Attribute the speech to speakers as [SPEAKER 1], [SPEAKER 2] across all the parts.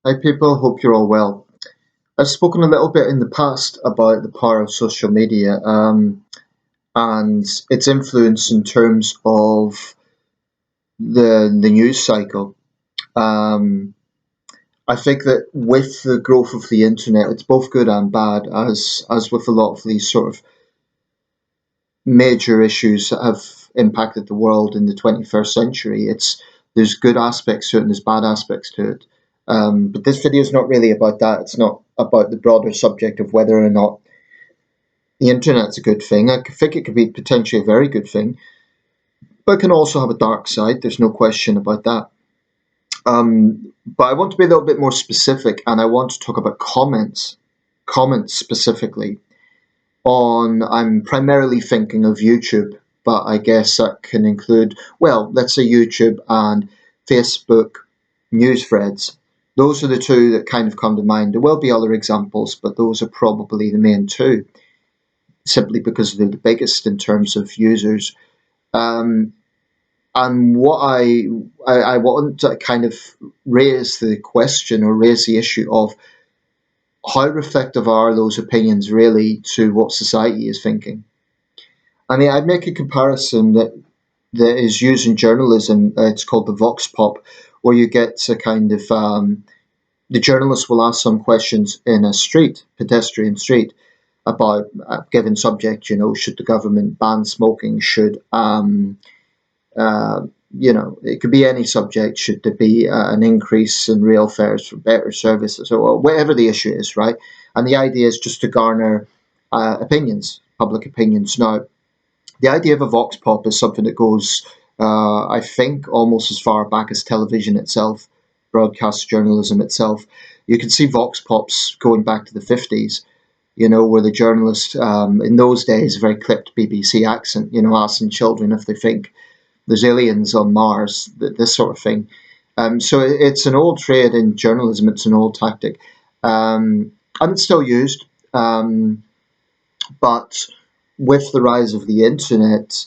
[SPEAKER 1] Hi, people. Hope you're all well. I've spoken a little bit in the past about the power of social media and its influence in terms of the news cycle. Um, I think that with the growth of the internet, it's both good and bad, as with a lot of these sort of major issues that have impacted the world in the 21st century. There's good aspects to it and there's bad aspects to it. But this video is not really about that. It's not about the broader subject of whether or not the internet's a good thing. I think it could be potentially a very good thing, but it can also have a dark side. There's no question about that. But I want to be a little bit more specific, and I want to talk about comments specifically. I'm primarily thinking of YouTube, but I guess that can include, well, let's say YouTube and Facebook news threads. Those are the two that kind of come to mind. There will be other examples, but those are probably the main two, simply because they're the biggest in terms of users. Um, and what I want to kind of raise the question or raise the issue of how reflective are those opinions really to what society is thinking. I mean, I'd make a comparison that is used in journalism. It's called the vox pop, where you get to kind of the journalist will ask some questions in a pedestrian street, about a given subject. Should the government ban smoking? Should uh, it could be any subject. Should there be an increase in rail fares for better services, or whatever the issue is, right? And the idea is just to garner public opinions. Now, the idea of a vox pop is something that goes, I think, almost as far back as television itself, broadcast journalism itself. You can see vox pops going back to the 50s, where the journalist, in those days, a very clipped BBC accent, asking children if they think there's aliens on Mars, this sort of thing. So it's an old trade in journalism, it's an old tactic, and it's still used. But with the rise of the internet,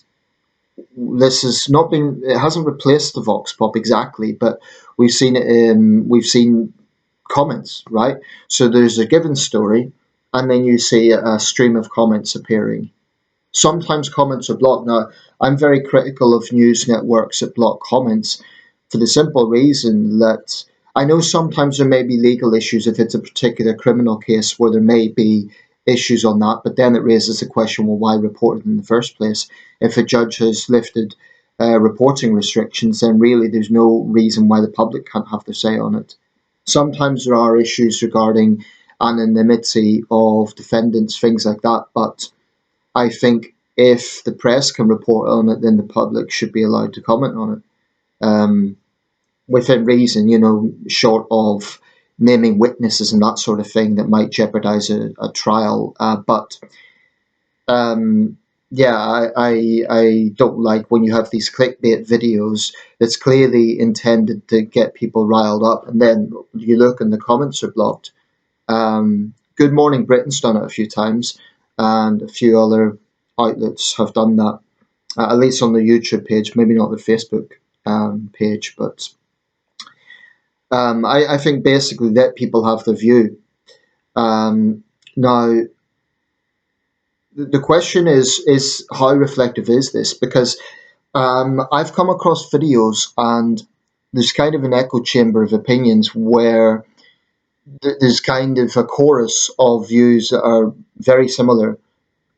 [SPEAKER 1] this has not been, it hasn't replaced the vox pop exactly, but we've seen comments, right? So there's a given story, and then you see a stream of comments appearing. Sometimes comments are blocked. Now, I'm very critical of news networks that block comments for the simple reason that I know sometimes there may be legal issues if it's a particular criminal case where there may be issues on that, but then it raises the question, well, why report it in the first place? If a judge has lifted reporting restrictions, then really there's no reason why the public can't have their say on it. Sometimes there are issues regarding anonymity of defendants, things like that, but I think if the press can report on it, then the public should be allowed to comment on it, within reason, short of naming witnesses and that sort of thing that might jeopardize a trial. But yeah, I don't like when you have these clickbait videos that's clearly intended to get people riled up, and then you look and the comments are blocked. Good Morning Britain's done it a few times, and a few other outlets have done that, at least on the YouTube page, maybe not the Facebook page. But I think basically let people have the view. Now, the question is how reflective is this? Because I've come across videos and there's kind of an echo chamber of opinions where there's kind of a chorus of views that are very similar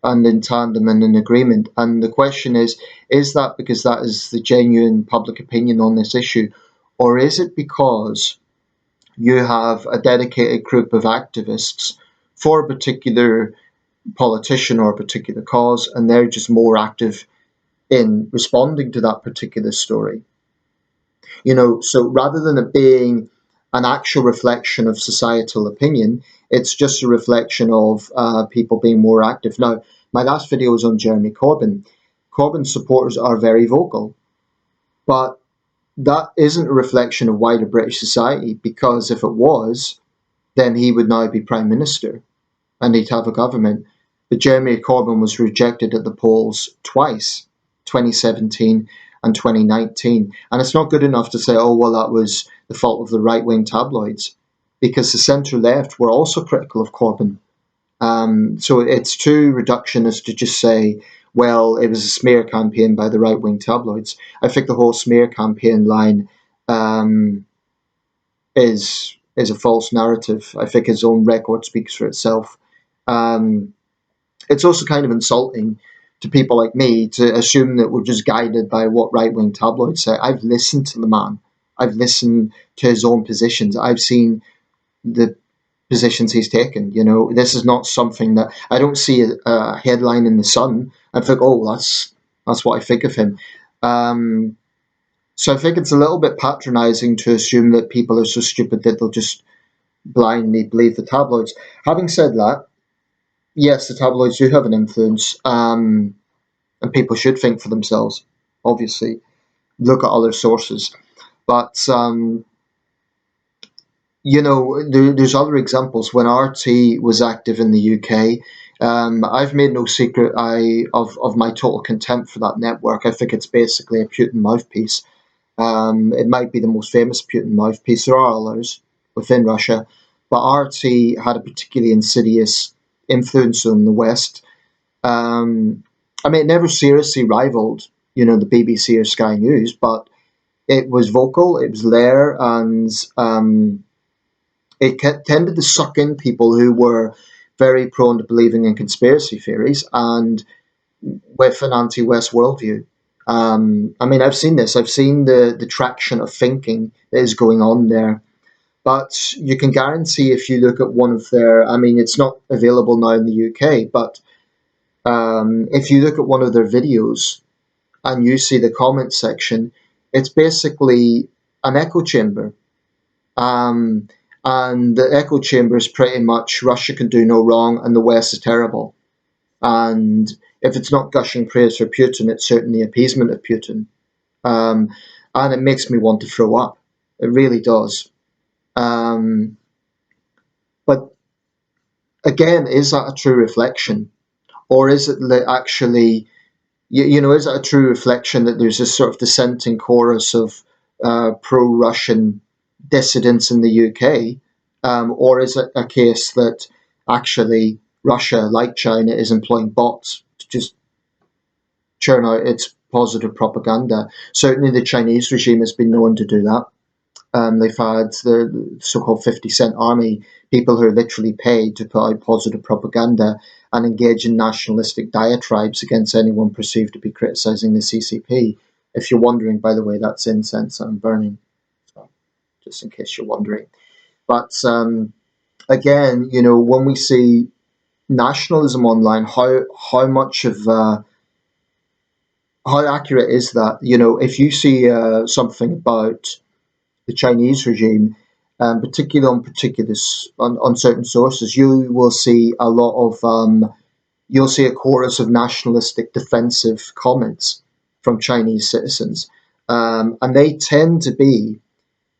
[SPEAKER 1] and in tandem and in agreement. And the question is that because that is the genuine public opinion on this issue, or is it because you have a dedicated group of activists for a particular politician or a particular cause, and they're just more active in responding to that particular story? So rather than it being an actual reflection of societal opinion, it's just a reflection of people being more active. Now, my last video was on Jeremy Corbyn. Corbyn's supporters are very vocal, but that isn't a reflection of wider British society, because if it was, then he would now be Prime Minister and he'd have a government. But Jeremy Corbyn was rejected at the polls twice, 2017 and 2019. And it's not good enough to say, oh, well, that was the fault of the right wing tabloids. because the centre left were also critical of Corbyn. So it's too reductionist to just say, well, it was a smear campaign by the right wing tabloids. I think the whole smear campaign line is a false narrative. I think his own record speaks for itself. Um, it's also kind of insulting to people like me to assume that we're just guided by what right wing tabloids say. I've listened to the man. I've listened to his own positions. I've seen the positions he's taken. This is not something that I don't see a headline in the Sun and think, oh, that's what I think of him. So I think it's a little bit patronising to assume that people are so stupid that they'll just blindly believe the tabloids. Having said that, yes, the tabloids do have an influence, and people should think for themselves. Obviously, look at other sources, but there's other examples. When RT was active in the UK, I've made no secret of my total contempt for that network. I think it's basically a Putin mouthpiece. It might be the most famous Putin mouthpiece. There are others within Russia, but RT had a particularly insidious influence on the West. It never seriously rivaled, the BBC or Sky News, but it was vocal, it was there, and it tended to suck in people who were very prone to believing in conspiracy theories and with an anti-West worldview. I've seen this. I've seen the traction of thinking that is going on there. But you can guarantee if you look at one of their, it's not available now in the UK, but if you look at one of their videos and you see the comment section, it's basically an echo chamber. And the echo chamber is pretty much Russia can do no wrong and the West is terrible. And if it's not gushing praise for Putin, it's certainly appeasement of Putin. And it makes me want to throw up. It really does. But again, is that a true reflection? Or is it actually, is it a true reflection that there's this sort of dissenting chorus of pro-Russian dissidents in the UK? Or is it a case that actually Russia, like China, is employing bots to just churn out its positive propaganda? Certainly the Chinese regime has been known to do that. They've had the so-called 50 Cent Army, people who are literally paid to put out positive propaganda and engage in nationalistic diatribes against anyone perceived to be criticising the CCP. If you're wondering, by the way, that's incense I'm burning, so just in case you're wondering. But again, when we see nationalism online, how much of how accurate is that? If you see something about the Chinese regime, particularly on certain sources, you will see a lot of you'll see a chorus of nationalistic defensive comments from Chinese citizens, and they tend to be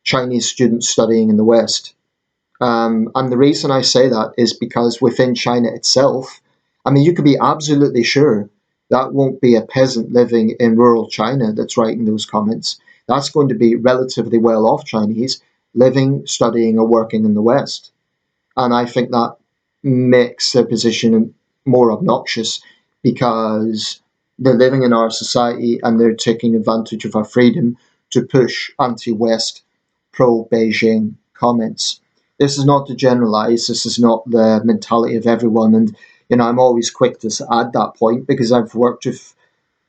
[SPEAKER 1] Chinese students studying in the West. And the reason I say that is because within China itself, you can be absolutely sure that won't be a peasant living in rural China that's writing those comments. That's going to be relatively well-off Chinese living, studying, or working in the West. And I think that makes their position more obnoxious because they're living in our society and they're taking advantage of our freedom to push anti-West, pro-Beijing comments. This is not to generalize. This is not the mentality of everyone. And, I'm always quick to add that point because I've worked with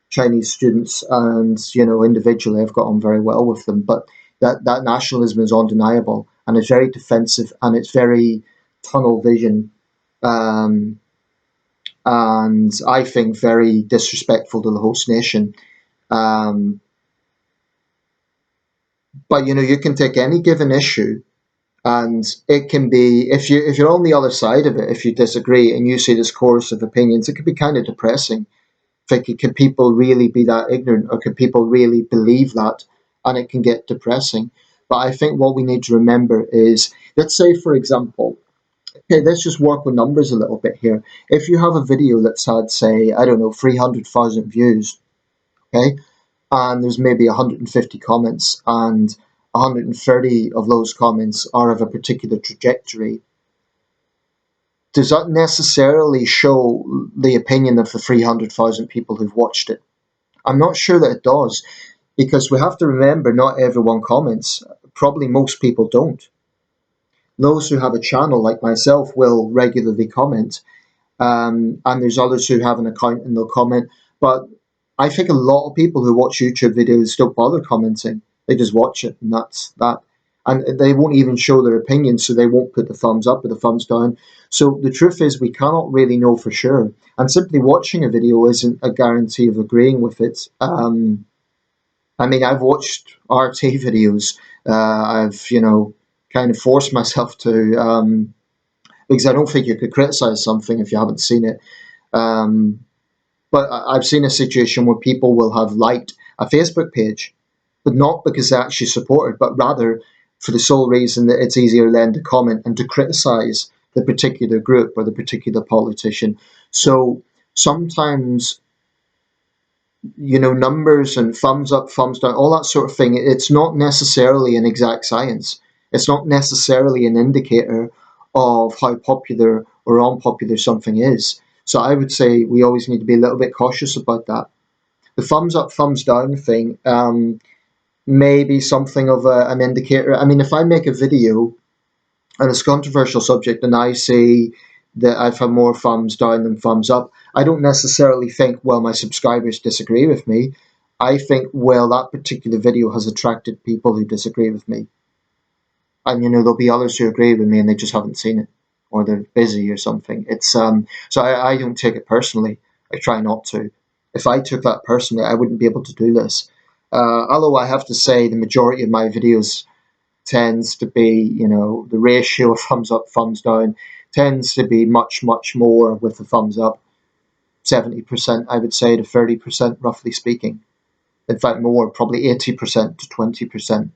[SPEAKER 1] Chinese students and, individually I've got on very well with them. But that nationalism is undeniable and it's very defensive and it's very tunnel vision. And I think very disrespectful to the host nation. But, you can take any given issue and it can be, if you're on the other side of it, if you disagree and you see this chorus of opinions, it can be kind of depressing. Thinking, can people really be that ignorant, or can people really believe that? And it can get depressing. But I think what we need to remember is, let's say, for example, okay, let's just work with numbers a little bit here. If you have a video that's had, say, 300,000 views, okay, and there's maybe 150 comments, and 130 of those comments are of a particular trajectory, does that necessarily show the opinion of the 300,000 people who've watched it? I'm not sure that it does, because we have to remember not everyone comments. Probably most people don't. Those who have a channel like myself will regularly comment, and there's others who have an account and they'll comment. But I think a lot of people who watch YouTube videos don't bother commenting. They just watch it, and that's that. And they won't even show their opinion, so they won't put the thumbs up or the thumbs down. So the truth is, we cannot really know for sure. And simply watching a video isn't a guarantee of agreeing with it. I mean, I've watched RT videos. I've, kind of forced myself to, because I don't think you could criticize something if you haven't seen it. Um, but I've seen a situation where people will have liked a Facebook page, but not because they actually support it, but rather for the sole reason that it's easier then to comment and to criticize the particular group or the particular politician. So sometimes, numbers and thumbs up, thumbs down, all that sort of thing, it's not necessarily an exact science. It's not necessarily an indicator of how popular or unpopular something is. So I would say we always need to be a little bit cautious about that. The thumbs up, thumbs down thing may be something of an indicator. I mean, if I make a video and it's a controversial subject and I say that I've had more thumbs down than thumbs up, I don't necessarily think, well, my subscribers disagree with me. I think, well, that particular video has attracted people who disagree with me. And, there'll be others who agree with me and they just haven't seen it or they're busy or something. It's so I don't take it personally. I try not to. If I took that personally, I wouldn't be able to do this. Although I have to say the majority of my videos tends to be, the ratio of thumbs up, thumbs down tends to be much, much more with the thumbs up. 70%, I would say, to 30%, roughly speaking. In fact, more, probably 80% to 20%.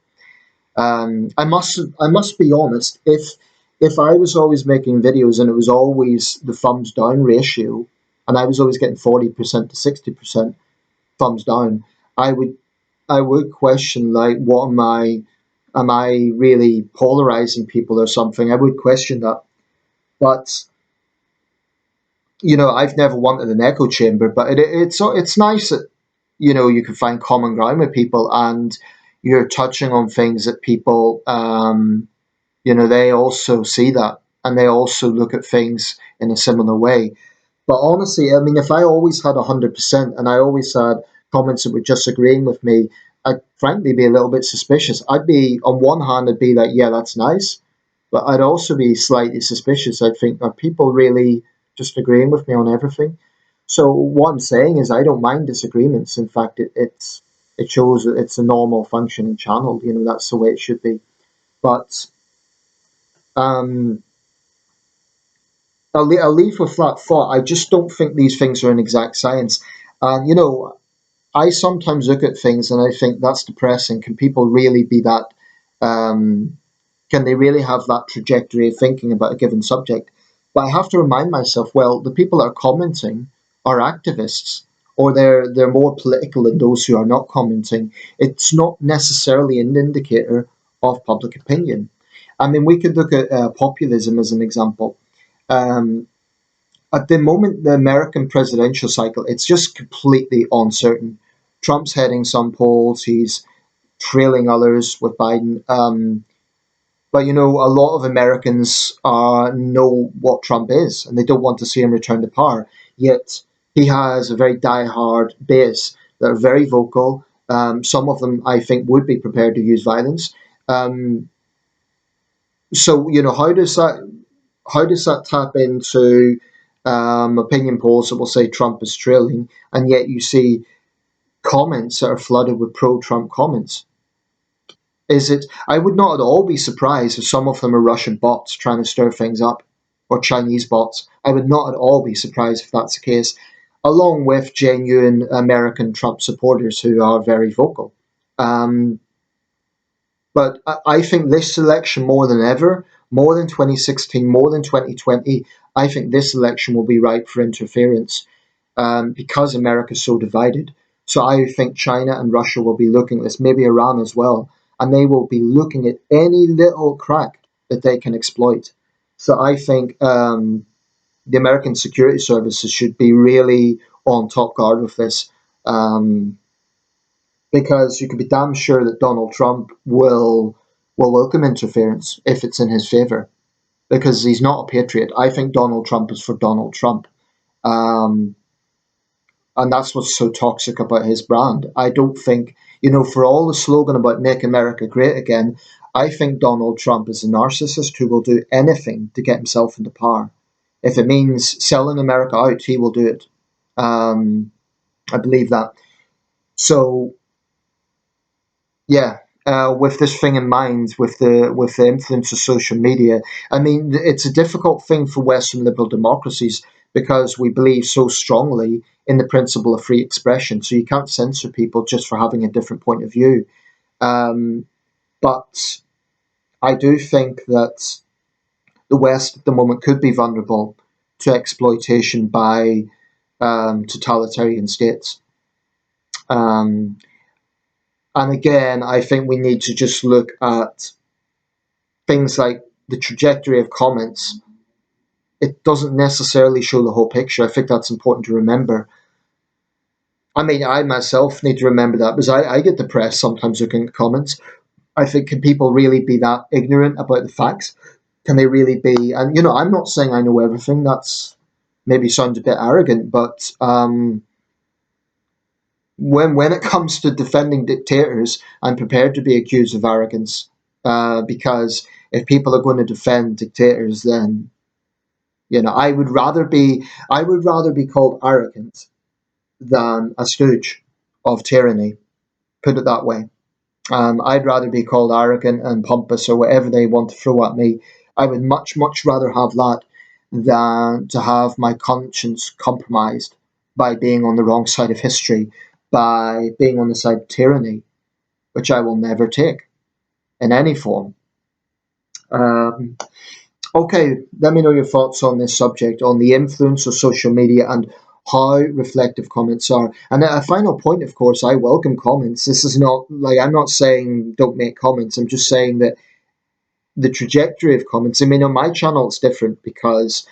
[SPEAKER 1] I must be honest. If I was always making videos and it was always the thumbs down ratio, and I was always getting 40% to 60% thumbs down, I would question, like, what am I really polarizing people or something? I would question that. But I've never wanted an echo chamber, but it's nice that you can find common ground with people and you're touching on things that people they also see that and they also look at things in a similar way. But honestly, I mean, if I always had 100% and I always had comments that were just agreeing with me, I'd frankly be a little bit suspicious. I'd be, on one hand, I'd be like, yeah, that's nice. But I'd also be slightly suspicious. I'd think, are people really just agreeing with me on everything? So what I'm saying is I don't mind disagreements. In fact, it shows that it's a normal functioning channel. That's the way it should be. But um, I'll leave with that thought. I just don't think these things are an exact science. And, I sometimes look at things and I think that's depressing. Can people really be that? Um, can they really have that trajectory of thinking about a given subject? But I have to remind myself, well, the people that are commenting are activists, or they're more political than those who are not commenting. It's not necessarily an indicator of public opinion. I mean, we could look at populism as an example. Um, at the moment, the American presidential cycle, it's just completely uncertain. Trump's heading some polls, he's trailing others with Biden. But a lot of Americans know what Trump is, and they don't want to see him return to power. Yet he has a very die-hard base that are very vocal. Some of them, I think, would be prepared to use violence. Um, so how does that tap into opinion polls that will say Trump is trailing, and yet you see comments that are flooded with pro-Trump comments? Is it? I would not at all be surprised if some of them are Russian bots trying to stir things up, or Chinese bots. I would not at all be surprised if that's the case, along with genuine American Trump supporters who are very vocal. Um, but I think this election, more than ever, more than 2016, more than 2020, I think this election will be ripe for interference, because America is so divided. So I think China and Russia will be looking at this, maybe Iran as well, and they will be looking at any little crack that they can exploit. So I think the American security services should be really on top guard with this, um, because you can be damn sure that Donald Trump will welcome interference if it's in his favor, because he's not a patriot. I think Donald Trump is for Donald Trump. Um, and that's what's so toxic about his brand. I don't think, for all the slogan about Make America Great Again, I think Donald Trump is a narcissist who will do anything to get himself into power. If it means selling America out, he will do it. Um, I believe that. So, yeah, with this thing in mind, with the influence of social media, I mean, it's a difficult thing for Western liberal democracies because we believe so strongly in the principle of free expression. So you can't censor people just for having a different point of view. Um, but I do think that the West at the moment could be vulnerable to exploitation by totalitarian states. Um, and again, I think we need to just look at things like the trajectory of comments. It doesn't necessarily show the whole picture. I think that's important to remember. I mean, I myself need to remember that because I get depressed sometimes looking at comments. I think, can people really be that ignorant about the facts? Can they really be? And I'm not saying I know everything. That's maybe sounds a bit arrogant, but when it comes to defending dictators, I'm prepared to be accused of arrogance, because if people are going to defend dictators, then I would rather be called arrogant than a stooge of tyranny. Put it that way. I'd rather be called arrogant and pompous or whatever they want to throw at me. I would much, much rather have that than to have my conscience compromised by being on the wrong side of history, by being on the side of tyranny, which I will never take in any form. Um, okay, let me know your thoughts on this subject, on the influence of social media and how reflective comments are. And a final point, of course, I welcome comments. This is not like, I'm not saying don't make comments. I'm just saying that the trajectory of comments, I mean, on my channel, it's different because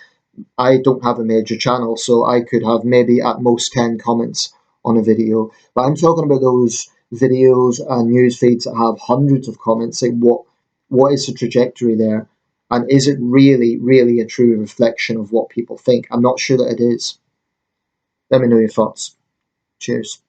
[SPEAKER 1] I don't have a major channel, so I could have maybe at most 10 comments on a video. But I'm talking about those videos and news feeds that have hundreds of comments. Like, what is the trajectory there? And is it really, really a true reflection of what people think? I'm not sure that it is. Let me know your thoughts. Cheers.